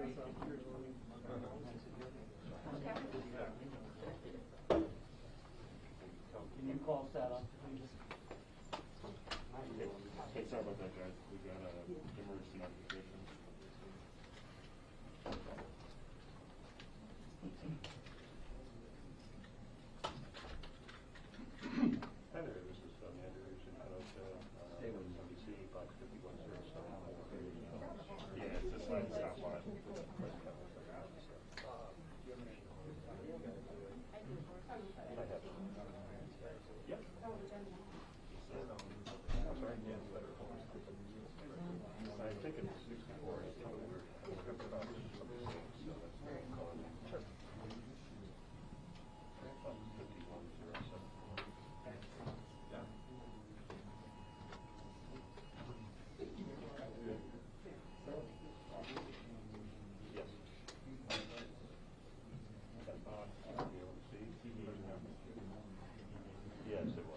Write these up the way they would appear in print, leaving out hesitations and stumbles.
Can you call that up, please? Hey, sorry about that, guys. We got emergency notification. Hi there, this is Andrew Kenosha, NBC, Box 5107. Yeah, it's just like stop line. I have. Yep. I think it's 64. It's probably weird. So that's sure. 5107. Yeah. Yes. I'll be able to see. Yes, it was.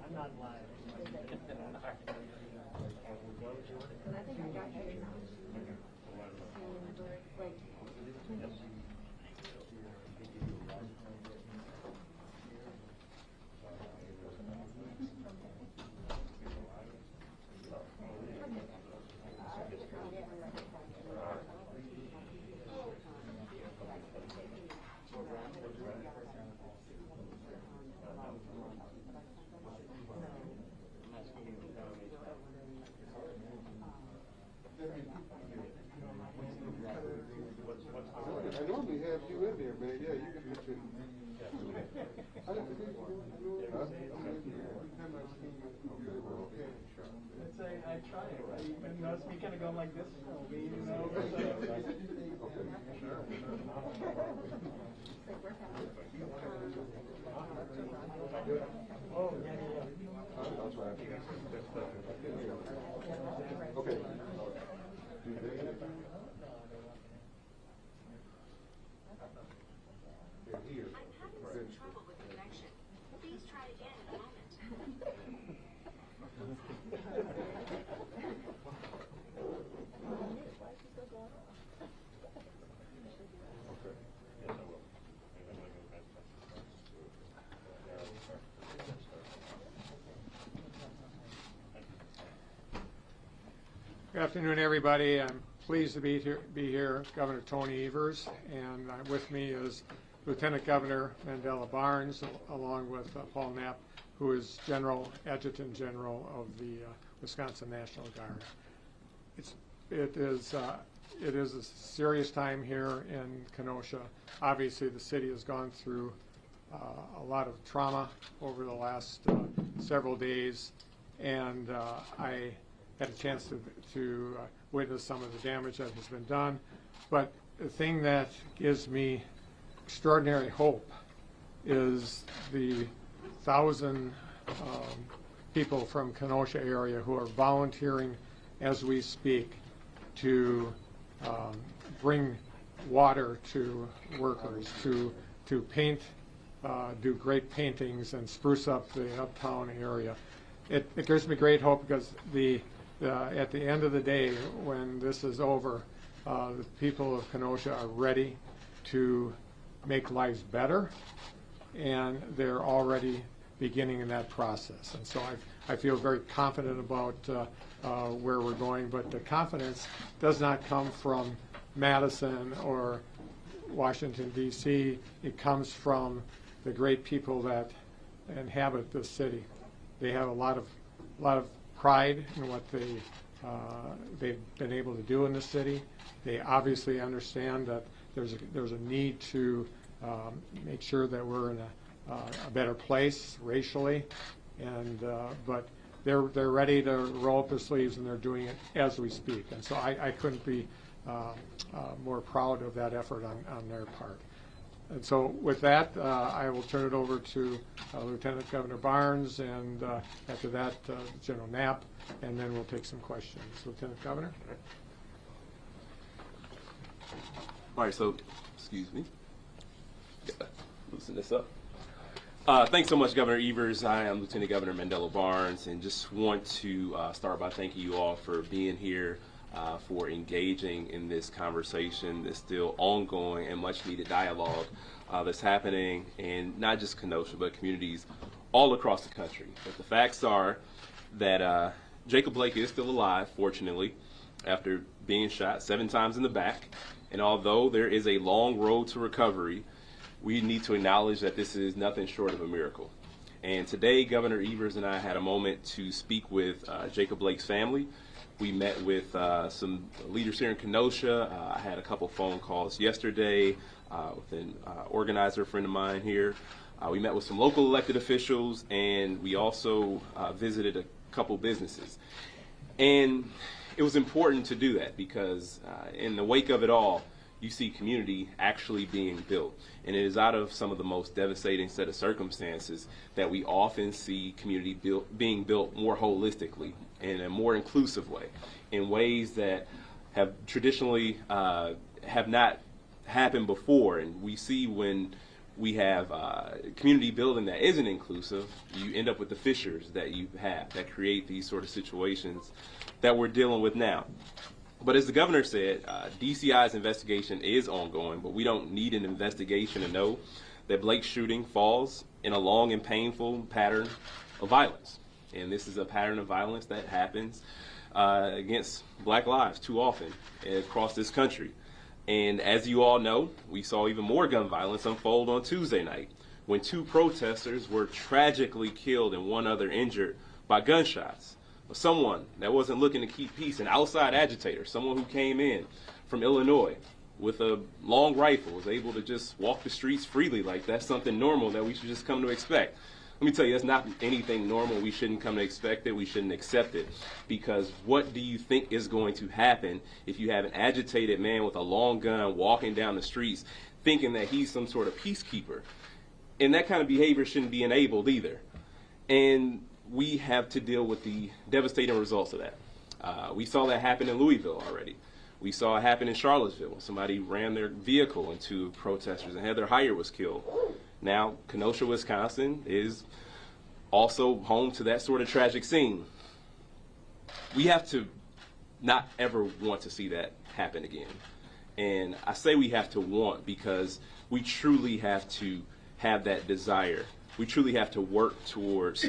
I'm not live. I think I got you. I normally have you in there, man. Yeah, you can get your. I didn't think you were Let's say I try it. You notice me kind of going like this. Oh, yeah, yeah. I'll try. Okay. Do they have you? They're here. I'm having some trouble with the connection. Please try again in a moment. Okay. Yes, I will. Good afternoon, everybody. I'm pleased to be here. Governor Tony Evers, and with me is Lieutenant Governor Mandela Barnes, along with Paul Knapp, who is Adjutant General of the Wisconsin National Guard. It is a serious time here in Kenosha. Obviously, the city has gone through a lot of trauma over the last several days, and I had a chance to witness some of the damage that has been done. But the thing that gives me extraordinary hope is the 1,000 people from Kenosha area who are volunteering as we speak to bring water to workers, to paint, do great paintings and spruce up the uptown area. It gives me great hope because at the end of the day, when this is over, the people of Kenosha are ready to make lives better, and they're already beginning in that process. And so I feel very confident about where we're going, but the confidence does not come from Madison or Washington, D.C. It comes from the great people that inhabit this city. They have a lot of pride in what they've been able to do in the city. They obviously understand that there's a need to make sure that we're in a better place racially, and but they're ready to roll up their sleeves, and they're doing it as we speak. And so I couldn't be more proud of that effort on their part. And so with that, I will turn it over to Lieutenant Governor Barnes, and after that, General Knapp, and then we'll take some questions. Lieutenant Governor? All right, so, excuse me. Loosen this up. Thanks so much, Governor Evers. I am Lieutenant Governor Mandela Barnes, and just want to start by thanking you all for being here, for engaging in this conversation, this still ongoing and much needed dialogue that's happening in not just Kenosha, but communities all across the country. But the facts are that Jacob Blake is still alive, fortunately, after being shot 7 times in the back. And although there is a long road to recovery, we need to acknowledge that this is nothing short of a miracle. And today, Governor Evers and I had a moment to speak with Jacob Blake's family. We met with some leaders here in Kenosha. I had a couple phone calls yesterday with an organizer friend of mine here. We met with some local elected officials, and we also visited a couple businesses. And it was important to do that because in the wake of it all, you see community actually being built. And it is out of some of the most devastating set of circumstances that we often see community being built more holistically, in a more inclusive way, in ways that have traditionally have not happened before. And we see when we have community building that isn't inclusive, you end up with the fissures that you have that create these sort of situations that we're dealing with now. But as the governor said, DCI's investigation is ongoing, but we don't need an investigation to know that Blake's shooting falls in a long and painful pattern of violence. And this is a pattern of violence that happens against Black lives too often across this country. And as you all know, we saw even more gun violence unfold on Tuesday night when 2 protesters were tragically killed and 1 other injured by gunshots. Someone that wasn't looking to keep peace, an outside agitator, someone who came in from Illinois with a long rifle, was able to just walk the streets freely like that's something normal that we should just come to expect. Let me tell you, that's not anything normal. We shouldn't come to expect it. We shouldn't accept it. Because what do you think is going to happen if you have an agitated man with a long gun walking down the streets thinking that he's some sort of peacekeeper? And that kind of behavior shouldn't be enabled either. And we have to deal with the devastating results of that. We saw that happen in Louisville already. We saw it happen in Charlottesville when somebody ran their vehicle into protesters and Heather Heyer was killed. Now, Kenosha, Wisconsin is also home to that sort of tragic scene. We have to not ever want to see that happen again. And I say we have to want because we truly have to have that desire. We truly have to work towards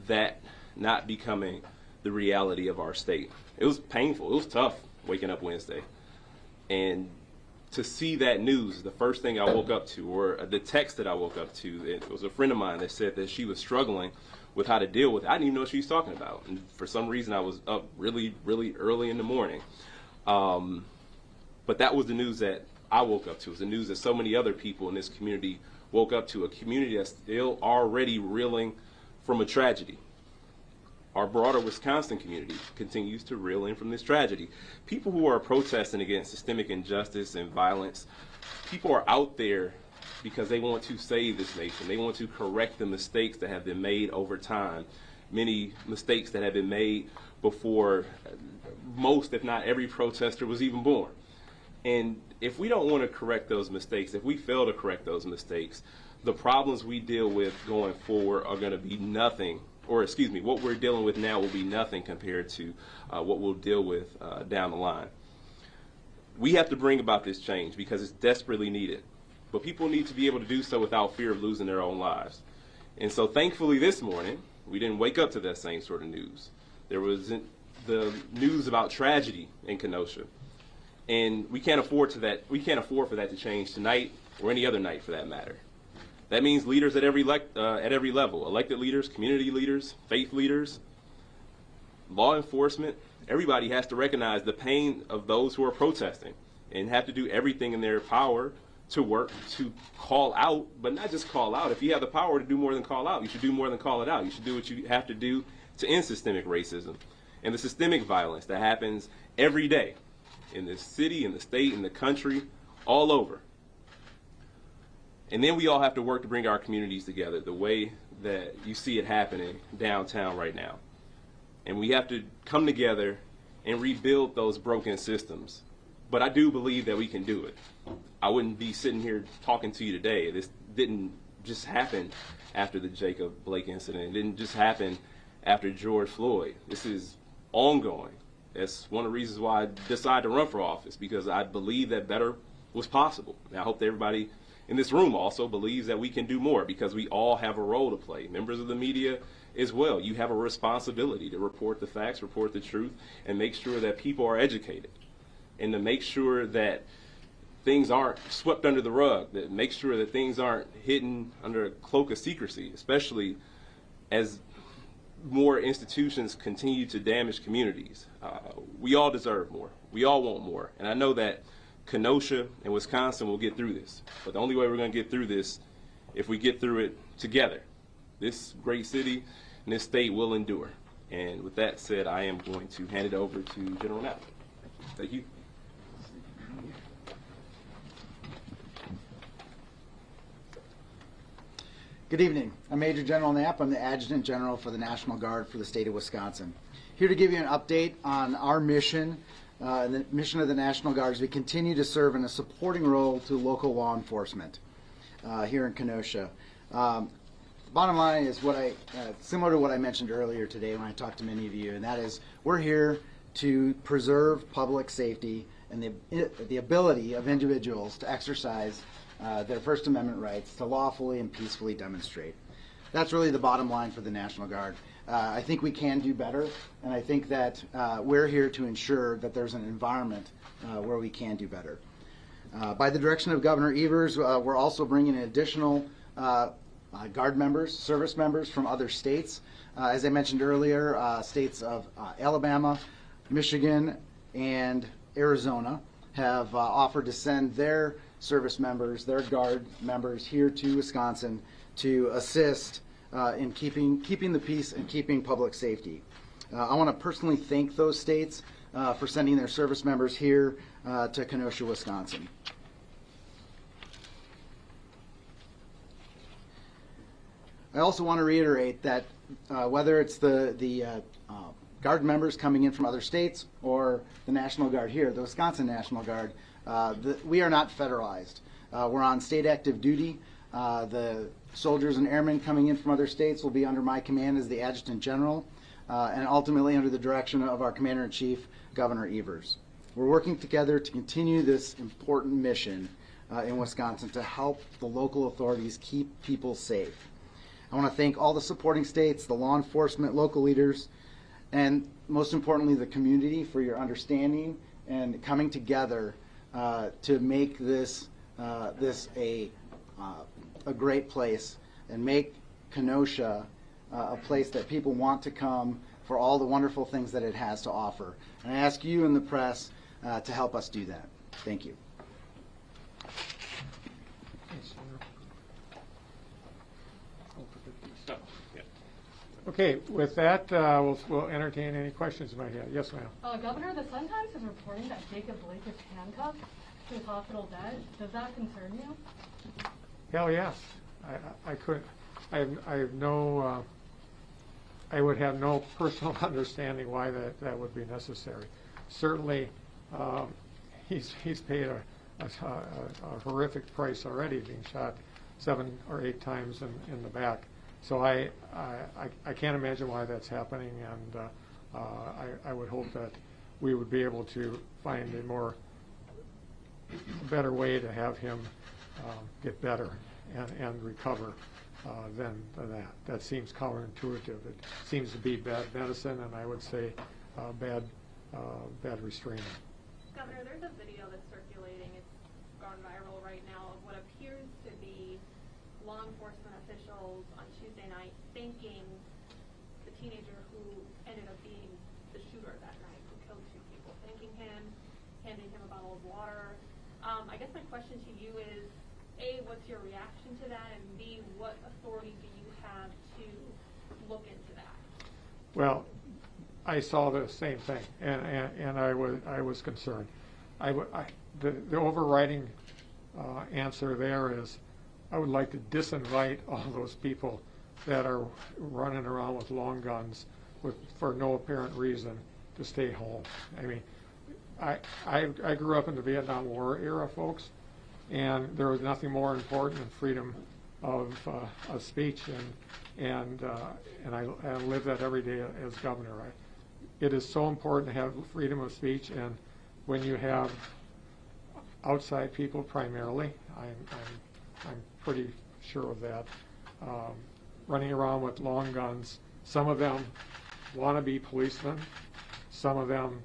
that not becoming the reality of our state. It was painful. It was tough waking up Wednesday. And to see that news, the first thing I woke up to, or the text that I woke up to, it was a friend of mine that said that she was struggling with how to deal with it. I didn't even know what she was talking about. And for some reason, I was up really, really early in the morning. But that was the news that I woke up to. It was the news that so many other people in this community woke up to, a community that's still already reeling from a tragedy. Our broader Wisconsin community continues to reel in from this tragedy. People who are protesting against systemic injustice and violence, people are out there because they want to save this nation. They want to correct the mistakes that have been made over time, many mistakes that have been made before most, if not every protester was even born. And if we don't want to correct those mistakes, if we fail to correct those mistakes, the problems we deal with going forward are going to be nothing, or excuse me, what we're dealing with now will be nothing compared to what we'll deal with down the line. We have to bring about this change because it's desperately needed. But people need to be able to do so without fear of losing their own lives. And so thankfully this morning, we didn't wake up to that same sort of news. There was the news about tragedy in Kenosha. And we can't afford for that to change tonight or any other night for that matter. That means leaders at every level, elected leaders, community leaders, faith leaders, law enforcement. Everybody has to recognize the pain of those who are protesting and have to do everything in their power to work to call out, but not just call out. If you have the power to do more than call out, you should do more than call it out. You should do what you have to do to end systemic racism and the systemic violence that happens every day in this city, in the state, in the country, all over. And then we all have to work to bring our communities together the way that you see it happening downtown right now. And we have to come together and rebuild those broken systems. But I do believe that we can do it. I wouldn't be sitting here talking to you today. This didn't just happen after the Jacob Blake incident. It didn't just happen after George Floyd. This is ongoing. That's one of the reasons why I decided to run for office, because I believe that better was possible. And I hope that everybody in this room also believes that we can do more, because we all have a role to play. Members of the media as well. You have a responsibility to report the facts, report the truth, and make sure that people are educated, and to make sure that things aren't swept under the rug, that make sure that things aren't hidden under a cloak of secrecy, especially as more institutions continue to damage communities. We all deserve more. We all want more. And I know that Kenosha and Wisconsin will get through this. But the only way we're going to get through this, if we get through it together. This great city and this state will endure. And with that said, I am going to hand it over to General Knapp. Thank you. Good evening. I'm Major General Knapp. I'm the Adjutant General for the National Guard for the state of Wisconsin. Here to give you an update on our mission, the mission of the National Guard, as we continue to serve in a supporting role to local law enforcement here in Kenosha. Bottom line is similar to what I mentioned earlier today when I talked to many of you, and that is we're here to preserve public safety and the ability of individuals to exercise their First Amendment rights to lawfully and peacefully demonstrate. That's really the bottom line for the National Guard. I think we can do better, and I think that we're here to ensure that there's an environment where we can do better. By the direction of Governor Evers, we're also bringing in additional Guard members, service members from other states. As I mentioned earlier, states of Alabama, Michigan, and Arizona have offered to send their service members, their Guard members here to Wisconsin to assist in keeping the peace and keeping public safety. I want to personally thank those states for sending their service members here to Kenosha, Wisconsin. I also want to reiterate that whether it's the Guard members coming in from other states or the National Guard here, the Wisconsin National Guard, we are not federalized. We're on state active duty. The soldiers and airmen coming in from other states will be under my command as the Adjutant General, and ultimately under the direction of our Commander-in-Chief, Governor Evers. We're working together to continue this important mission in Wisconsin to help the local authorities keep people safe. I want to thank all the supporting states, the law enforcement, local leaders, and most importantly, the community for your understanding and coming together to make this a great place and make Kenosha a place that people want to come for all the wonderful things that it has to offer. And I ask you in the press to help us do that. Thank you. Okay, with that, we'll entertain any questions you might have. Yes, ma'am. Governor, the Sun-Times is reporting that Jacob Blake is handcuffed to his hospital bed. Does that concern you? Hell yes. I would have no personal understanding why that would be necessary. Certainly, he's paid a horrific price already, being shot 7 or 8 times in the back. So I can't imagine why that's happening, and I would hope that we would be able to find a better way to have him get better and recover than that. That seems counterintuitive. It seems to be bad medicine, and I would say bad restraining. Governor, there's a video that's circulating. It's gone viral right now of what appears to be law enforcement officials on Tuesday night thanking the teenager who ended up being the shooter that night, who killed 2 people, thanking him, handing him a bottle of water. I guess my question to you is, A, what's your reaction to that, and B, what authority do you have to look into that? Well, I saw the same thing, and I was concerned. The overriding answer there is I would like to disinvite all those people that are running around with long guns for no apparent reason to stay home. I mean, I grew up in the Vietnam War era, folks, and there was nothing more important than freedom of speech, and I live that every day as governor. It is so important to have freedom of speech, and when you have outside people primarily, I'm pretty sure of that, running around with long guns. Some of them want to be policemen, some of them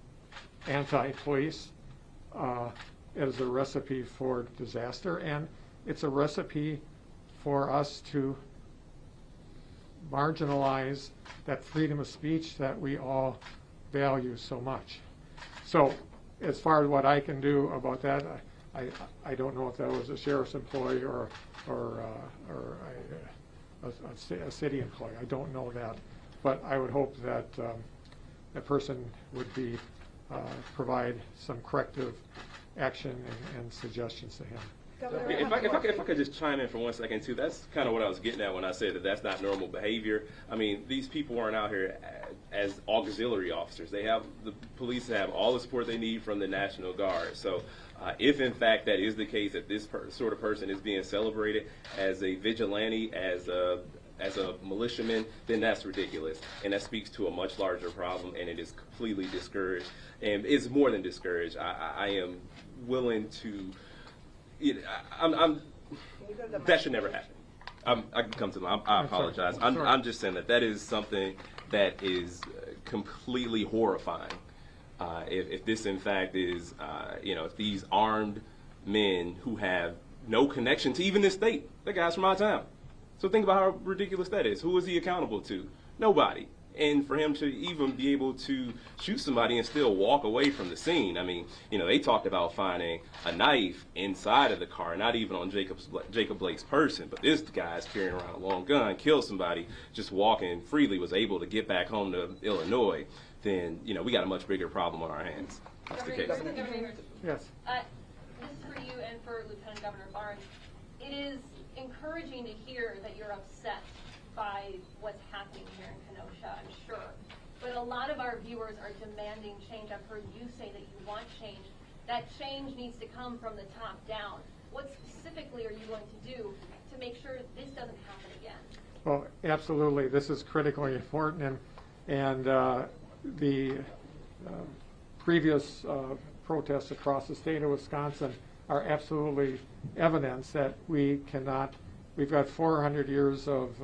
anti-police. It is a recipe for disaster, and it's a recipe for us to marginalize that freedom of speech that we all value so much. So as far as what I can do about that, I don't know if that was a sheriff's employee or a city employee. I don't know that, but I would hope that that person would be provide some corrective action and suggestions to him. If I could just chime in for 1 second too, that's kind of what I was getting at when I said that that's not normal behavior. I mean, these people aren't out here as auxiliary officers. The police have all the support they need from the National Guard. So if in fact that is the case, that this sort of person is being celebrated as a vigilante, as a militiaman, then that's ridiculous. And that speaks to a much larger problem, and it is completely discouraged. And it's more than discouraged. I am willing to, that should never happen. I can come to them. I apologize. I'm just saying that is something that is completely horrifying. If this in fact is, if these armed men who have no connection to even this state, they're guys from our town. So think about how ridiculous that is. Who is he accountable to? Nobody. And for him to even be able to shoot somebody and still walk away from the scene. I mean, they talked about finding a knife inside of the car, not even on Jacob Blake's person, but this guy's carrying around a long gun, killed somebody, just walking freely, was able to get back home to Illinois. Then, we got a much bigger problem on our hands. That's the case. Yes. This is for you and for Lieutenant Governor Barnes. It is encouraging to hear that you're upset by what's happening here in Kenosha, I'm sure. But a lot of our viewers are demanding change. I've heard you say that you want change. That change needs to come from the top down. What specifically are you going to do to make sure this doesn't happen again? Well, absolutely. This is critically important, and the previous protests across the state of Wisconsin are absolutely evidence that we've got 400 years of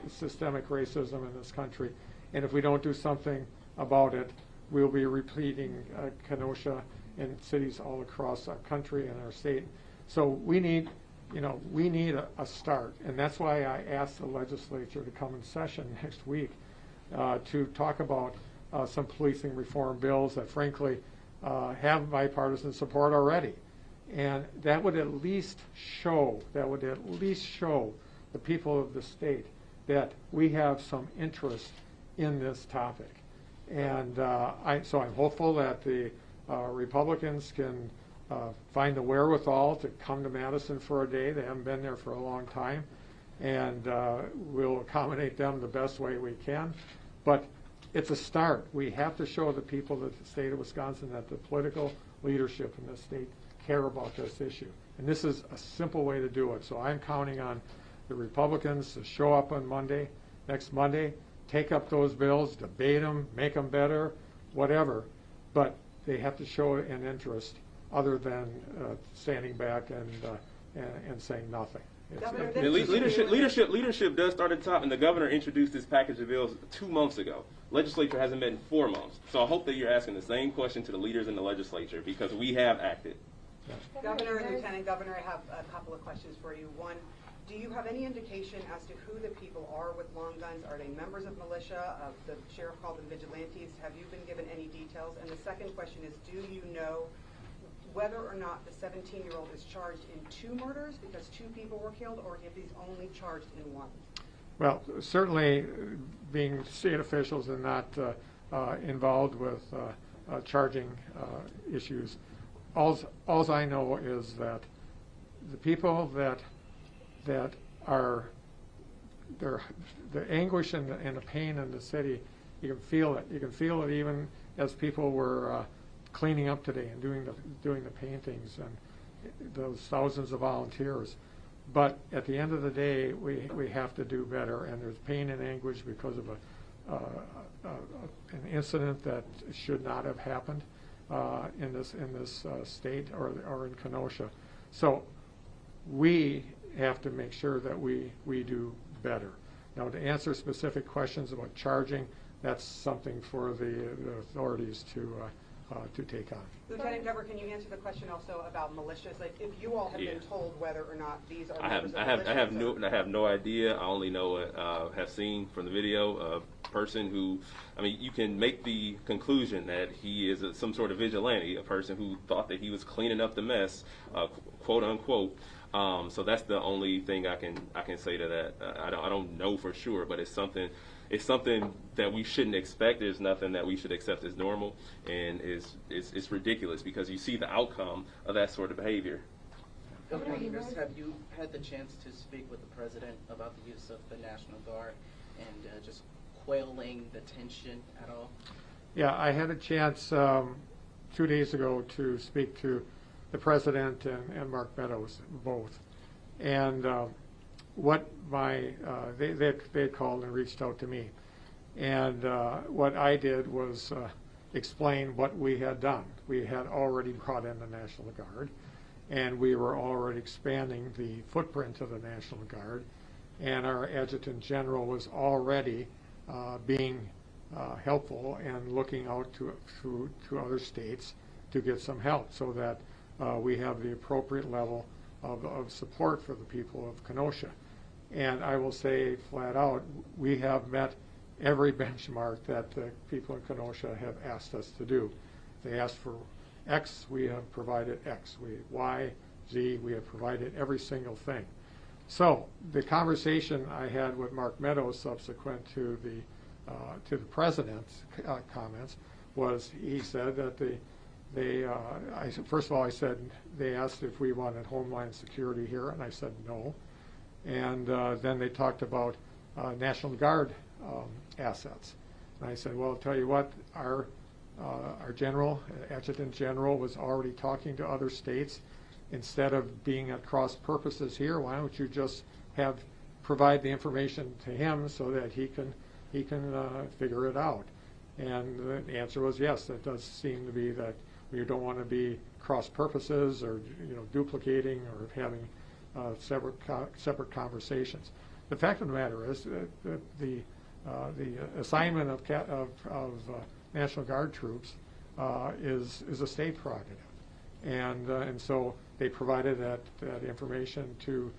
systemic racism in this country, and if we don't do something about it, we'll be repeating Kenosha in cities all across our country and our state. So we need a start, and that's why I asked the legislature to come in session next week to talk about some policing reform bills that frankly have bipartisan support already. And that would at least show the people of the state that we have some interest in this topic. And so I'm hopeful that the Republicans can find the wherewithal to come to Madison for a day. They haven't been there for a long time. And we'll accommodate them the best way we can. But it's a start. We have to show the people of the state of Wisconsin that the political leadership in the state care about this issue. And this is a simple way to do it. So I'm counting on the Republicans to show up on next Monday, take up those bills, debate them, make them better, whatever. But they have to show an interest other than standing back and saying nothing. Leadership does start at the top, and the governor introduced this package of bills 2 months ago. Legislature hasn't met in 4 months. So I hope that you're asking the same question to the leaders in the legislature, because we have acted. Governor and Lieutenant Governor, I have a couple of questions for you. One, do you have any indication as to who the people are with long guns? Are they members of militia? The sheriff called them vigilantes. Have you been given any details? And the second question is, do you know whether or not the 17-year-old is charged in 2 murders because 2 people were killed, or if he's only charged in 1? Well, certainly being state officials and not involved with charging issues, all I know is that the people that that are the anguish and the pain in the city. You can feel it. You can feel it even as people were cleaning up today and doing the paintings and those thousands of volunteers. But at the end of the day, we have to do better, and there's pain and anguish because of an incident that should not have happened in this state or in Kenosha. So we have to make sure that we do better. Now, to answer specific questions about charging, that's something for the authorities to take on. Lieutenant Governor, can you answer the question also about militias? Like, if you all have been told whether or not these are members of militias? I have no idea. I only know have seen from the video a person who, I mean, you can make the conclusion that he is some sort of vigilante, a person who thought that he was cleaning up the mess, quote unquote. So that's the only thing I can say to that. I don't know for sure, but it's something that we shouldn't expect. There's nothing that we should accept as normal, and it's ridiculous because you see the outcome of that sort of behavior. Governor Evers, have you had the chance to speak with the president about the use of the National Guard and just quelling the tension at all? Yeah, I had a chance 2 days ago to speak to the president and Mark Meadows both, and what they had called and reached out to me, and what I did was explain what we had done. We had already brought in the National Guard, and we were already expanding the footprint of the National Guard, and our Adjutant General was already being helpful and looking out to other states to get some help, so that we have the appropriate level of support for the people of Kenosha. And I will say flat out, we have met every benchmark that the people in Kenosha have asked us to do. They asked for X, we have provided X. Y, Z, we have provided every single thing. So the conversation I had with Mark Meadows subsequent to the president's comments was, he said that first of all, I said, they asked if we wanted Homeland Security here, and I said no. And then they talked about National Guard assets. And I said, well, I'll tell you what, our general, Adjutant General, was already talking to other states. Instead of being at cross purposes here, why don't you just provide the information to him so that he can figure it out? And the answer was yes. It does seem to be that we don't want to be cross purposes or duplicating or having separate conversations. The fact of the matter is that the assignment of National Guard troops is a state prerogative, and so they provided that information to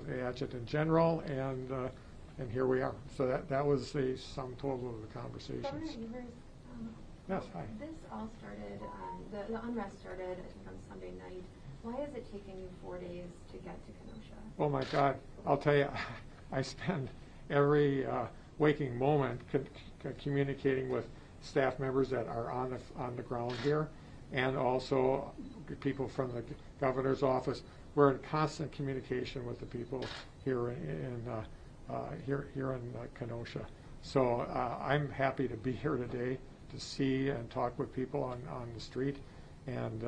the Adjutant General, and here we are. So that was the sum total of the conversations. Governor Evers, yes, hi. This all started, the unrest started, I think, on Sunday night. Why has it taken you 4 days to get to Kenosha? Oh my God, I'll tell you, I spend every waking moment communicating with staff members that are on the ground here, and also people from the governor's office. We're in constant communication with the people here in Kenosha. So I'm happy to be here today to see and talk with people on the street and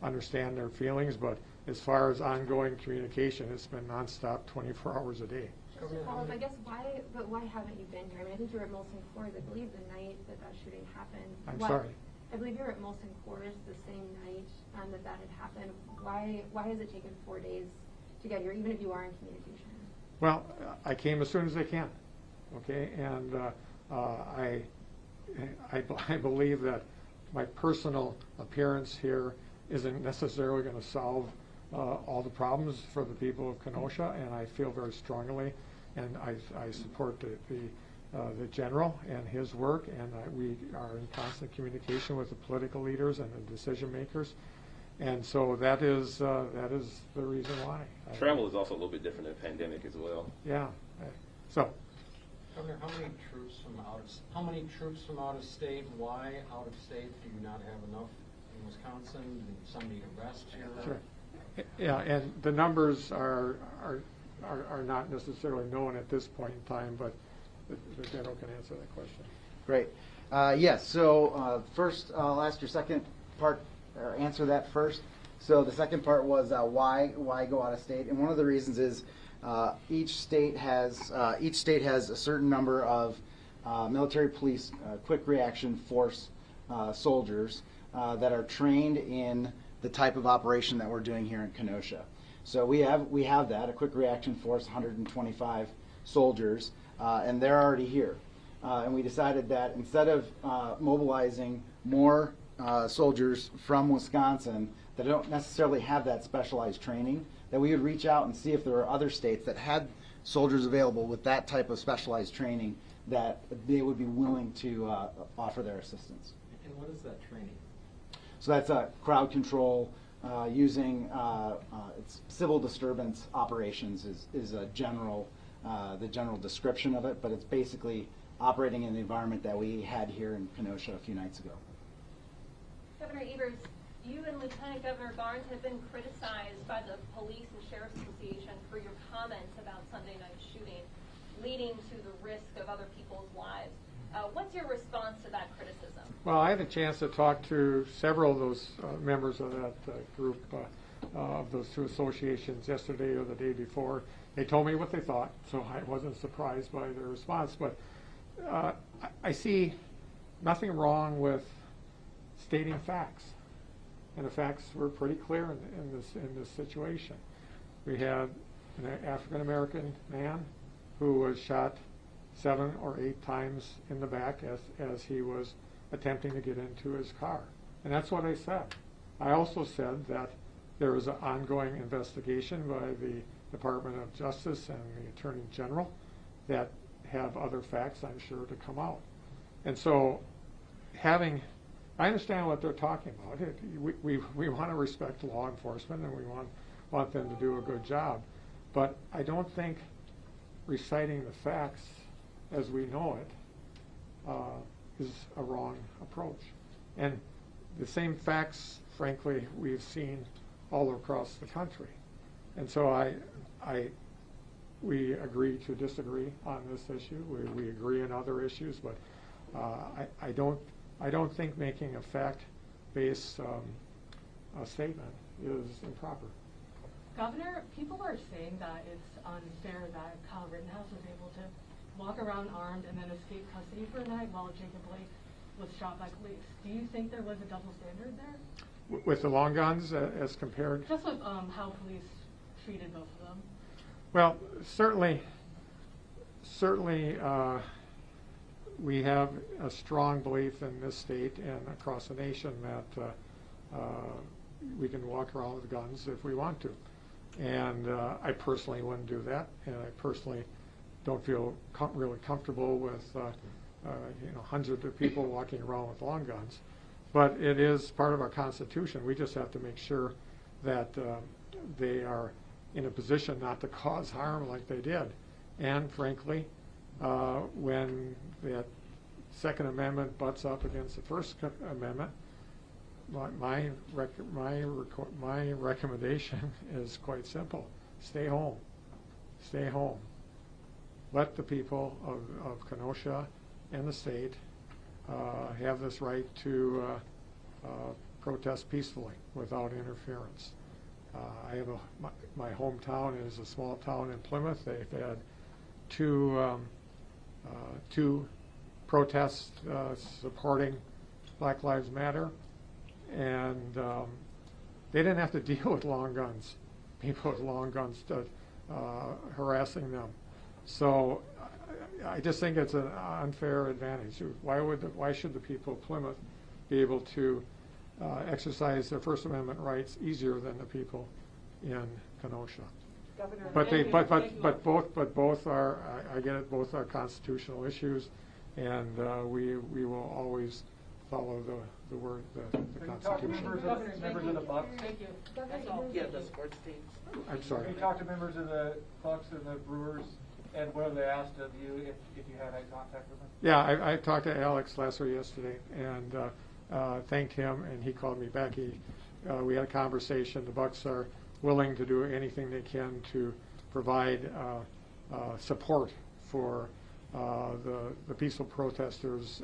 understand their feelings. But as far as ongoing communication, it's been nonstop, 24 hours a day. Just to follow up, I guess why haven't you been here? I mean, I think you were at Molson Coors, I believe, the night that shooting happened. I'm sorry. I believe you were at Molson Coors the same night that had happened. Why has it taken 4 days to get here, even if you are in communication? Well, I came as soon as I can, okay? And I believe that my personal appearance here isn't necessarily going to solve all the problems for the people of Kenosha, and I feel very strongly, and I support the general and his work, and we are in constant communication with the political leaders and the decision makers, and so that is the reason why. Travel is also a little bit different than pandemic as well. Yeah. So. Governor, how many troops from out of state? Why out of state? Do you not have enough in Wisconsin? Did some need to rest here? Sure. Yeah, and the numbers are are not necessarily known at this point in time, but the general can answer that question. Great. Yes, so first, I'll ask your second part, or answer that first. So the second part was why go out of state, and one of the reasons is each state has a certain number of military police quick reaction force soldiers that are trained in the type of operation that we're doing here in Kenosha. So we have that, a quick reaction force, 125 soldiers, and they're already here. And we decided that instead of mobilizing more soldiers from Wisconsin that don't necessarily have that specialized training, that we would reach out and see if there were other states that had soldiers available with that type of specialized training that they would be willing to offer their assistance. And what is that training? So that's crowd control using it's civil disturbance operations is a general the general description of it, but it's basically operating in the environment that we had here in Kenosha a few nights ago. Governor Evers, you and Lieutenant Governor Barnes have been criticized by the Police and Sheriff's Association for your comments about Sunday night shooting, leading to the risk of other people's lives. What's your response to that criticism? Well, I had a chance to talk to several of those members of that group of those two associations yesterday or the day before. They told me what they thought, so I wasn't surprised by their response. But I see nothing wrong with stating facts, and the facts were pretty clear in this situation. We had an African American man who was shot 7 or 8 times in the back as he was attempting to get into his car, and that's what I said. I also said that there was an ongoing investigation by the Department of Justice and the Attorney General that have other facts, I'm sure, to come out. And so I understand what they're talking about. We want to respect law enforcement, and we want them to do a good job. But I don't think reciting the facts as we know it is a wrong approach. And the same facts, frankly, we've seen all across the country. And so we agree to disagree on this issue. We agree on other issues, but I don't think making a fact-based statement is improper. Governor, people are saying that it's unfair that Kyle Rittenhouse was able to walk around armed and then escape custody for a night while Jacob Blake was shot by police. Do you think there was a double standard there? With the long guns as compared? Just with how police treated both of them. Well, certainly we have a strong belief in this state and across the nation that we can walk around with guns if we want to. And I personally wouldn't do that, and I personally don't feel really comfortable with hundreds of people walking around with long guns. But it is part of our Constitution. We just have to make sure that they are in a position not to cause harm like they did. And frankly, when that Second Amendment butts up against the First Amendment, my recommendation is quite simple: stay home. Stay home. Let the people of Kenosha and the state have this right to protest peacefully without interference. I have my hometown is a small town in Plymouth. They've had two protests supporting Black Lives Matter, and they didn't have to deal with long guns, people with long guns harassing them. So I just think it's an unfair advantage. Why should the people of Plymouth be able to exercise their First Amendment rights easier than the people in Kenosha? Governor, But both are, I get it, both are constitutional issues, and we will always follow the word, the Constitution. Members of the Bucks? Thank you. That's all. Yeah, the sports teams. I'm sorry. Have you talked to members of the Bucks and the Brewers, and what have they asked of you if you had had contact with them? Yeah, I talked to Alex Lasser yesterday and thanked him, and he called me back. We had a conversation. The Bucks are willing to do anything they can to provide support for the peaceful protesters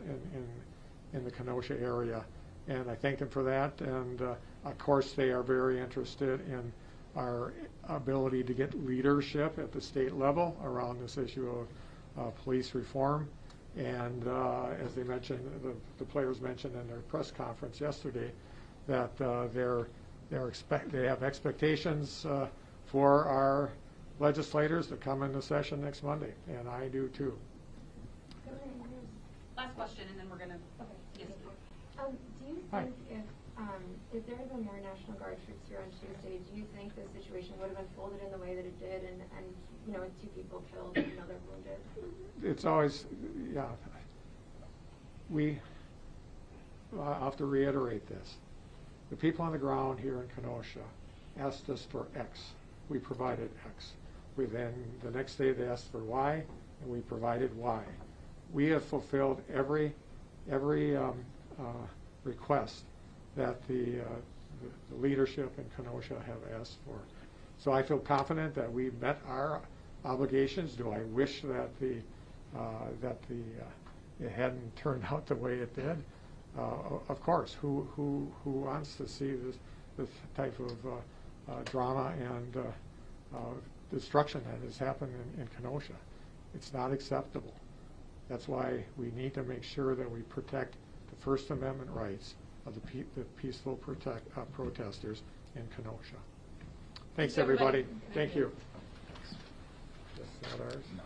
in the Kenosha area. And I thank them for that. And of course, they are very interested in our ability to get leadership at the state level around this issue of police reform. And as they mentioned, the players mentioned in their press conference yesterday, that they have expectations for our legislators to come into session next Monday, and I do too. Last question, and then we're gonna. Okay. Yes. Do you Hi. think if there had been more National Guard troops here on Tuesday, do you think the situation would have unfolded in the way that it did, and you know, with 2 people killed and another wounded? It's always, yeah. I'll have to reiterate this. The people on the ground here in Kenosha asked us for X. We provided X. Then the next day they asked for Y, and we provided Y. We have fulfilled every request that the leadership in Kenosha have asked for. So I feel confident that we met our obligations. Do I wish that it hadn't turned out the way it did? Of course. Who wants to see this type of drama and destruction that has happened in Kenosha? It's not acceptable. That's why we need to make sure that we protect the First Amendment rights of the peaceful protesters in Kenosha. Thanks, everybody. Thank you. That's not ours. No.